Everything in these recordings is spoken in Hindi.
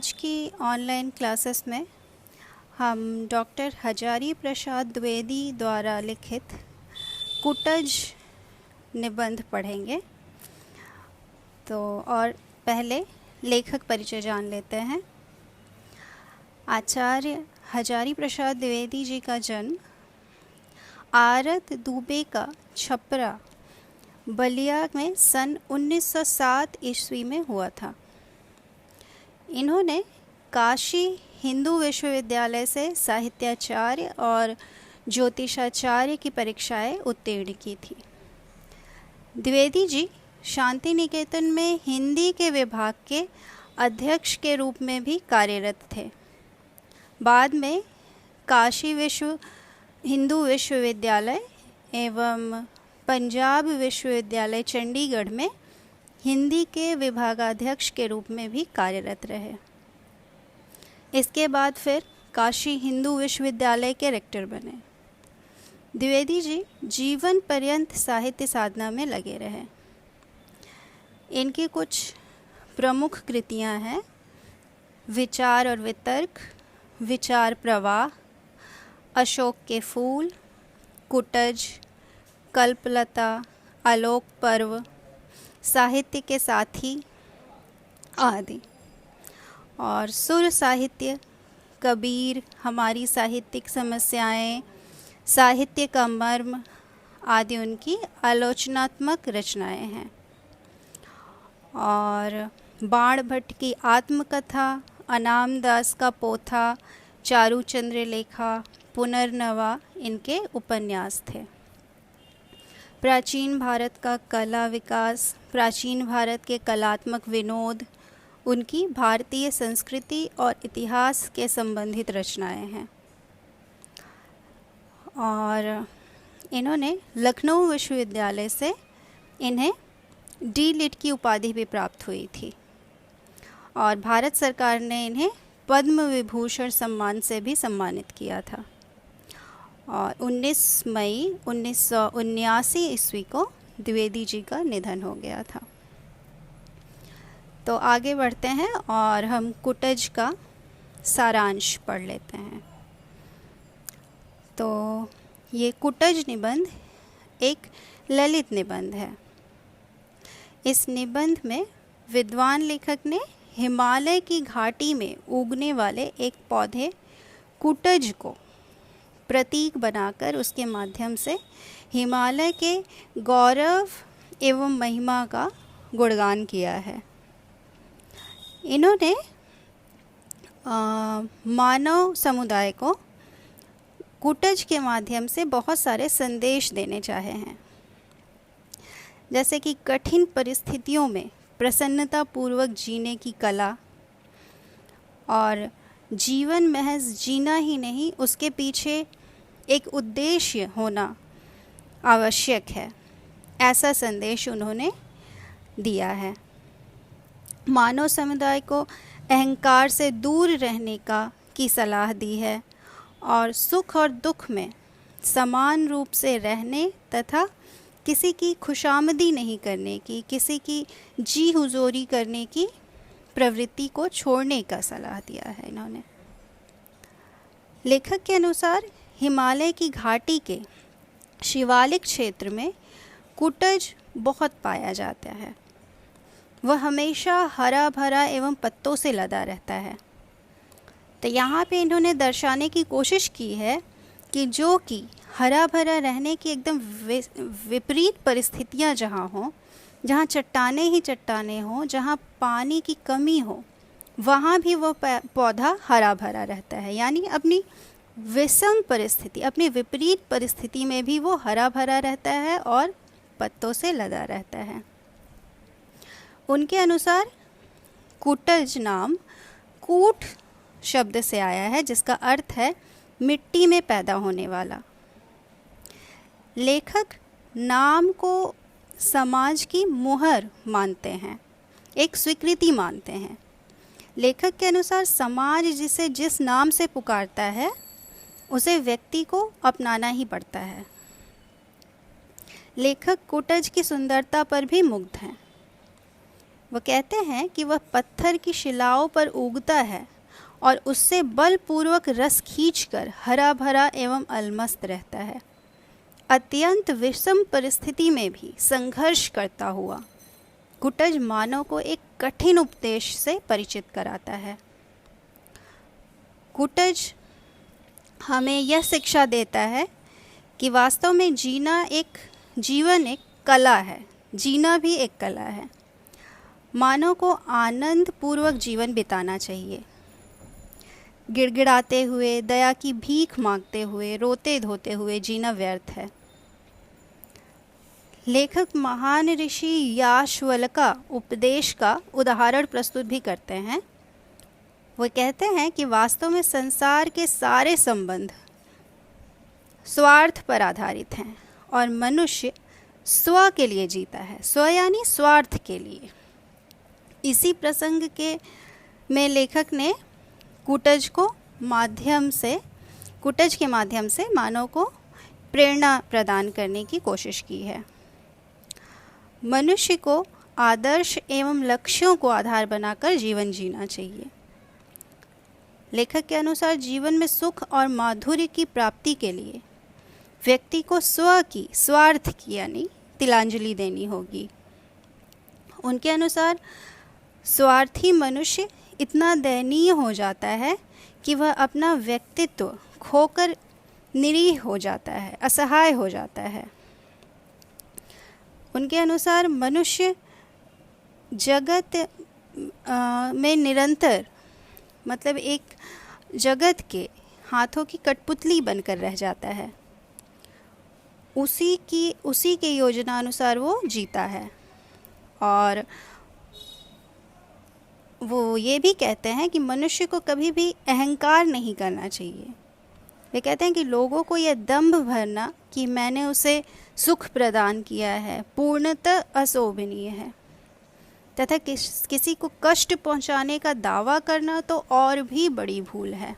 आज की ऑनलाइन क्लासेस में हम डॉक्टर हजारी प्रसाद द्विवेदी द्वारा लिखित कुटज निबंध पढ़ेंगे। तो और पहले लेखक परिचय जान लेते हैं। आचार्य हजारी प्रसाद द्विवेदी जी का जन्म आरत दुबे का छपरा बलिया में सन 1907 ईस्वी में हुआ था। इन्होंने काशी हिंदू विश्वविद्यालय से साहित्याचार्य और ज्योतिषाचार्य की परीक्षाएं उत्तीर्ण की थी। द्विवेदी जी शांति निकेतन में हिंदी के विभाग के अध्यक्ष के रूप में भी कार्यरत थे। बाद में काशी हिंदू विश्वविद्यालय एवं पंजाब विश्वविद्यालय चंडीगढ़ में हिंदी के विभागाध्यक्ष के रूप में भी कार्यरत रहे। इसके बाद फिर काशी हिंदू विश्वविद्यालय के रेक्टर बने। द्विवेदी जी जीवन पर्यंत साहित्य साधना में लगे रहे। इनकी कुछ प्रमुख कृतियां हैं: विचार और वितर्क, विचार प्रवाह, अशोक के फूल, कुटज, कल्पलता, आलोक पर्व, साहित्य के साथी आदि। और सुर साहित्य, कबीर, हमारी साहित्यिक समस्याएं, साहित्य का मर्म आदि उनकी आलोचनात्मक रचनाएं हैं। और बाण भट्ट की आत्मकथा, अनाम दास का पोथा, चारूचंद्र लेखा, पुनर्नवा इनके उपन्यास थे। प्राचीन भारत का कला विकास, प्राचीन भारत के कलात्मक विनोद उनकी भारतीय संस्कृति और इतिहास के संबंधित रचनाएं हैं। और इन्होंने लखनऊ विश्वविद्यालय से इन्हें डी.लिट की उपाधि भी प्राप्त हुई थी और भारत सरकार ने इन्हें पद्म विभूषण सम्मान से भी सम्मानित किया था। और 19 मई 1979 ईस्वी को द्विवेदी जी का निधन हो गया था। तो आगे बढ़ते हैं और हम कुटज का सारांश पढ़ लेते हैं। तो ये कुटज निबंध एक ललित निबंध है। इस निबंध में विद्वान लेखक ने हिमालय की घाटी में उगने वाले एक पौधे कुटज को प्रतीक बनाकर उसके माध्यम से हिमालय के गौरव एवं महिमा का गुणगान किया है। इन्होंने मानव समुदाय को कुटज के माध्यम से बहुत सारे संदेश देने चाहे हैं, जैसे कि कठिन परिस्थितियों में प्रसन्नता पूर्वक जीने की कला और जीवन महज जीना ही नहीं, उसके पीछे एक उद्देश्य होना आवश्यक है, ऐसा संदेश उन्होंने दिया है। मानव समुदाय को अहंकार से दूर रहने की सलाह दी है और सुख और दुख में समान रूप से रहने तथा किसी की खुशामदी नहीं करने की, किसी की जी हुजूरी करने की प्रवृत्ति को छोड़ने का सलाह दिया है इन्होंने। लेखक के अनुसार हिमालय की घाटी के शिवालिक क्षेत्र में कुटज बहुत पाया जाता है। वह हमेशा हरा भरा एवं पत्तों से लदा रहता है। तो यहाँ पे इन्होंने दर्शाने की कोशिश की है कि जो कि हरा भरा रहने की एकदम विपरीत परिस्थितियाँ जहाँ हों, जहाँ चट्टाने ही चट्टाने हों, जहाँ पानी की कमी हो, वहाँ भी वो पौधा हरा भरा रहता है। यानी अपनी विषम परिस्थिति, अपनी विपरीत परिस्थिति में भी वो हरा भरा रहता है और पत्तों से लदा रहता है। उनके अनुसार कुटज नाम कूट शब्द से आया है, जिसका अर्थ है मिट्टी में पैदा होने वाला। लेखक नाम को समाज की मुहर मानते हैं, एक स्वीकृति मानते हैं। लेखक के अनुसार समाज जिसे जिस नाम से पुकारता है उसे व्यक्ति को अपनाना ही पड़ता है। लेखक कुटज की सुंदरता पर भी मुग्ध हैं। वह कहते हैं कि वह पत्थर की शिलाओं पर उगता है और उससे बलपूर्वक रस खींचकर हरा भरा एवं अलमस्त रहता है। अत्यंत विषम परिस्थिति में भी संघर्ष करता हुआ कुटज मानव को एक कठिन उपदेश से परिचित कराता है। कुटज हमें यह शिक्षा देता है कि वास्तव में जीवन एक कला है, जीना भी एक कला है। मानव को आनंद पूर्वक जीवन बिताना चाहिए। गिड़गिड़ाते हुए, दया की भीख मांगते हुए, रोते धोते हुए जीना व्यर्थ है। लेखक महान ऋषि याज्ञवल्क्य उपदेश का उदाहरण प्रस्तुत भी करते हैं। वो कहते हैं कि वास्तव में संसार के सारे संबंध स्वार्थ पर आधारित हैं और मनुष्य स्व के लिए जीता है, स्व यानी स्वार्थ के लिए। इसी प्रसंग में लेखक ने कुटज के माध्यम से मानव को प्रेरणा प्रदान करने की कोशिश की है। मनुष्य को आदर्श एवं लक्ष्यों को आधार बनाकर जीवन जीना चाहिए। लेखक के अनुसार जीवन में सुख और माधुर्य की प्राप्ति के लिए व्यक्ति को स्वार्थ की यानी तिलांजलि देनी होगी। उनके अनुसार स्वार्थी मनुष्य इतना दयनीय हो जाता है कि वह अपना व्यक्तित्व खोकर निरीह हो जाता है, असहाय हो जाता है। उनके अनुसार मनुष्य जगत में निरंतर मतलब एक जगत के हाथों की कठपुतली बनकर रह जाता है। उसी के योजना अनुसार वो जीता है। और वो ये भी कहते हैं कि मनुष्य को कभी भी अहंकार नहीं करना चाहिए। वे कहते हैं कि लोगों को यह दंभ भरना कि मैंने उसे सुख प्रदान किया है पूर्णतः अशोभनीय है, तथा किसी को कष्ट पहुंचाने का दावा करना तो और भी बड़ी भूल है।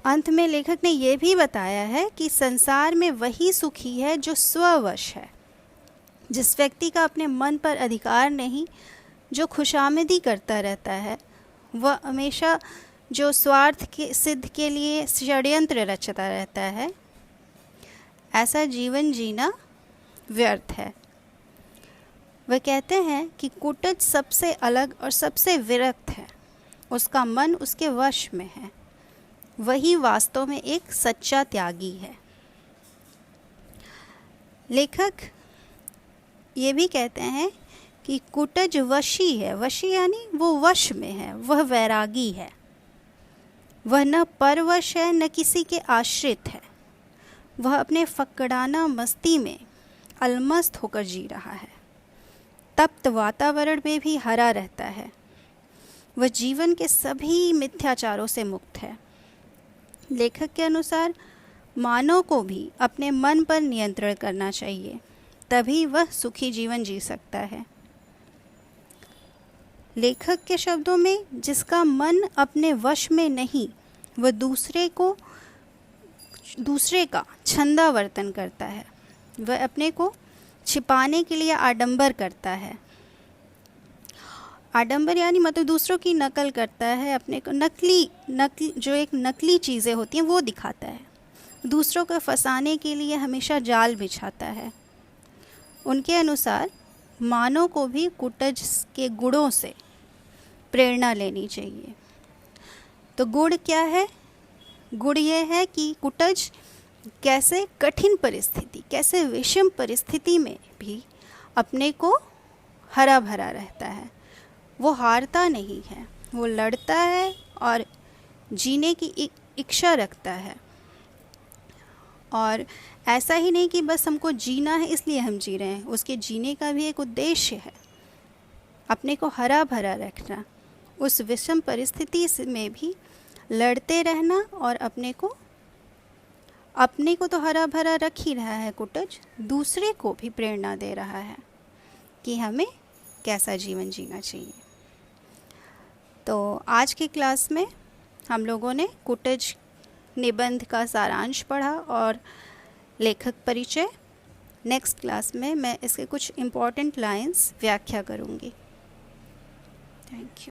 अंत में लेखक ने यह भी बताया है कि संसार में वही सुखी है जो स्ववश है। जिस व्यक्ति का अपने मन पर अधिकार नहीं, जो खुशामदी करता रहता है, वह हमेशा जो स्वार्थ के सिद्ध के लिए षड्यंत्र रचता रहता है, ऐसा जीवन जीना व्यर्थ है। वह कहते हैं कि कुटज सबसे अलग और सबसे विरक्त है। उसका मन उसके वश में है। वही वास्तव में एक सच्चा त्यागी है। लेखक ये भी कहते हैं कि कुटज वशी है। वशी यानी वो वश में है, वह वैरागी है। वह न परवश है न किसी के आश्रित है। वह अपने फकड़ाना मस्ती में अलमस्त होकर जी रहा है। तप्त वातावरण में भी हरा रहता है। वह जीवन के सभी मिथ्याचारों से मुक्त है। लेखक के अनुसार मानव को भी अपने मन पर नियंत्रण करना चाहिए, तभी वह सुखी जीवन जी सकता है। लेखक के शब्दों में, जिसका मन अपने वश में नहीं, वह दूसरे का छंदावर्तन करता है। वह अपने को छिपाने के लिए आडंबर करता है। आडंबर यानी मतलब दूसरों की नकल करता है, अपने को नकली चीज़ें होती हैं वो दिखाता है। दूसरों को फंसाने के लिए हमेशा जाल बिछाता है। उनके अनुसार मानव को भी कुटज के गुणों से प्रेरणा लेनी चाहिए। तो गुण क्या है? गुण ये है कि कुटज कैसे कठिन परिस्थिति, कैसे विषम परिस्थिति में भी अपने को हरा भरा रहता है। वो हारता नहीं है, वो लड़ता है और जीने की इच्छा रखता है। और ऐसा ही नहीं कि बस हमको जीना है इसलिए हम जी रहे हैं, उसके जीने का भी एक उद्देश्य है, अपने को हरा भरा रखना, उस विषम परिस्थिति में भी लड़ते रहना। और अपने को तो हरा भरा रख ही रहा है कुटज, दूसरे को भी प्रेरणा दे रहा है कि हमें कैसा जीवन जीना चाहिए। तो आज की क्लास में हम लोगों ने कुटज निबंध का सारांश पढ़ा और लेखक परिचय नेक्स्ट क्लास में मैं इसके कुछ इम्पॉर्टेंट लाइंस व्याख्या करूँगी। Thank you.